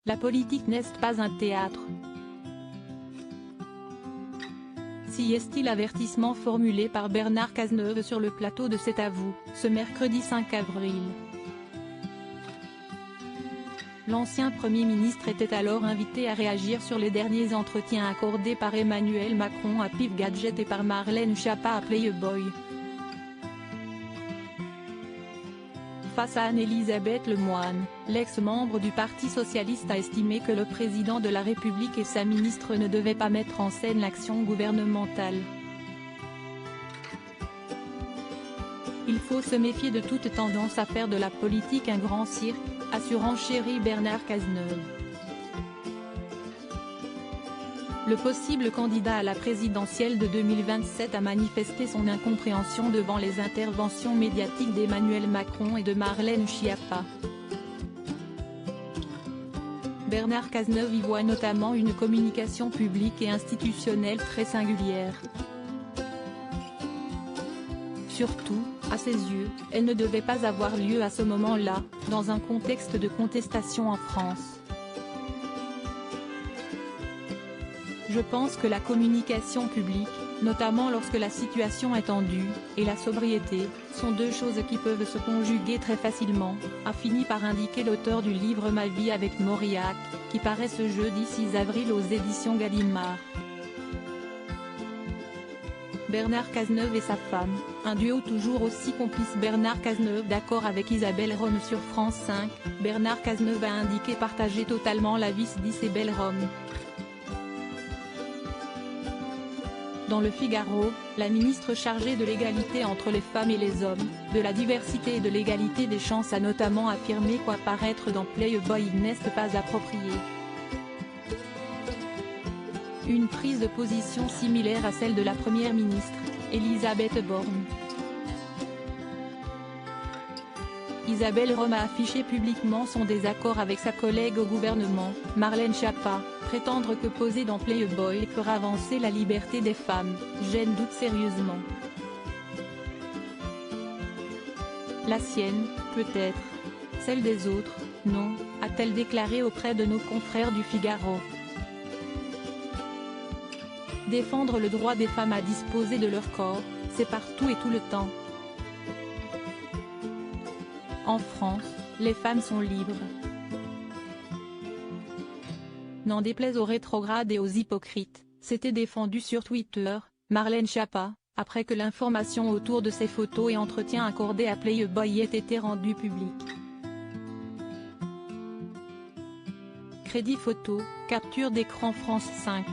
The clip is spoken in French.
La politique n'est pas un théâtre. Si est-il l'avertissement formulé par Bernard Cazeneuve sur le plateau de C'est à vous, ce mercredi 5 avril. L'ancien Premier ministre était alors invité à réagir sur les derniers entretiens accordés par Emmanuel Macron à Pif Gadget et par Marlène Schiappa à Playboy. Face à Anne-Elisabeth Lemoine, l'ex-membre du Parti socialiste a estimé que le président de la République et sa ministre ne devaient pas mettre en scène l'action gouvernementale. Il faut se méfier de toute tendance à faire de la politique un grand cirque, a surenchéri Bernard Cazeneuve. Le possible candidat à la présidentielle de 2027 a manifesté son incompréhension devant les interventions médiatiques d'Emmanuel Macron et de Marlène Schiappa. Bernard Cazeneuve y voit notamment une communication publique et institutionnelle très singulière. Surtout, à ses yeux, elle ne devait pas avoir lieu à ce moment-là, dans un contexte de contestation en France. Je pense que la communication publique, notamment lorsque la situation est tendue, et la sobriété, sont deux choses qui peuvent se conjuguer très facilement, a fini par indiquer l'auteur du livre Ma vie avec Mauriac, qui paraît ce jeudi 6 avril aux éditions Gallimard. Bernard Cazeneuve et sa femme, un duo toujours aussi complice. Bernard Cazeneuve d'accord avec Isabelle Rome sur France 5, Bernard Cazeneuve a indiqué partager totalement l'avis d'Isabelle Rome. Dans Le Figaro, la ministre chargée de l'égalité entre les femmes et les hommes, de la diversité et de l'égalité des chances a notamment affirmé qu'apparaître dans Playboy n'est pas approprié. Une prise de position similaire à celle de la première ministre, Elisabeth Borne. Isabelle Rome a affiché publiquement son désaccord avec sa collègue au gouvernement, Marlène Schiappa. Prétendre que poser dans Playboy fera avancer la liberté des femmes, gêne doute sérieusement. La sienne, peut-être. Celle des autres, non, a-t-elle déclaré auprès de nos confrères du Figaro. Défendre le droit des femmes à disposer de leur corps, c'est partout et tout le temps. En France, les femmes sont libres. N'en déplaise aux rétrogrades et aux hypocrites, s'était défendu sur Twitter, Marlène Schiappa, après que l'information autour de ses photos et entretiens accordés à Playboy ait été rendue publique. Crédit photo, capture d'écran France 5.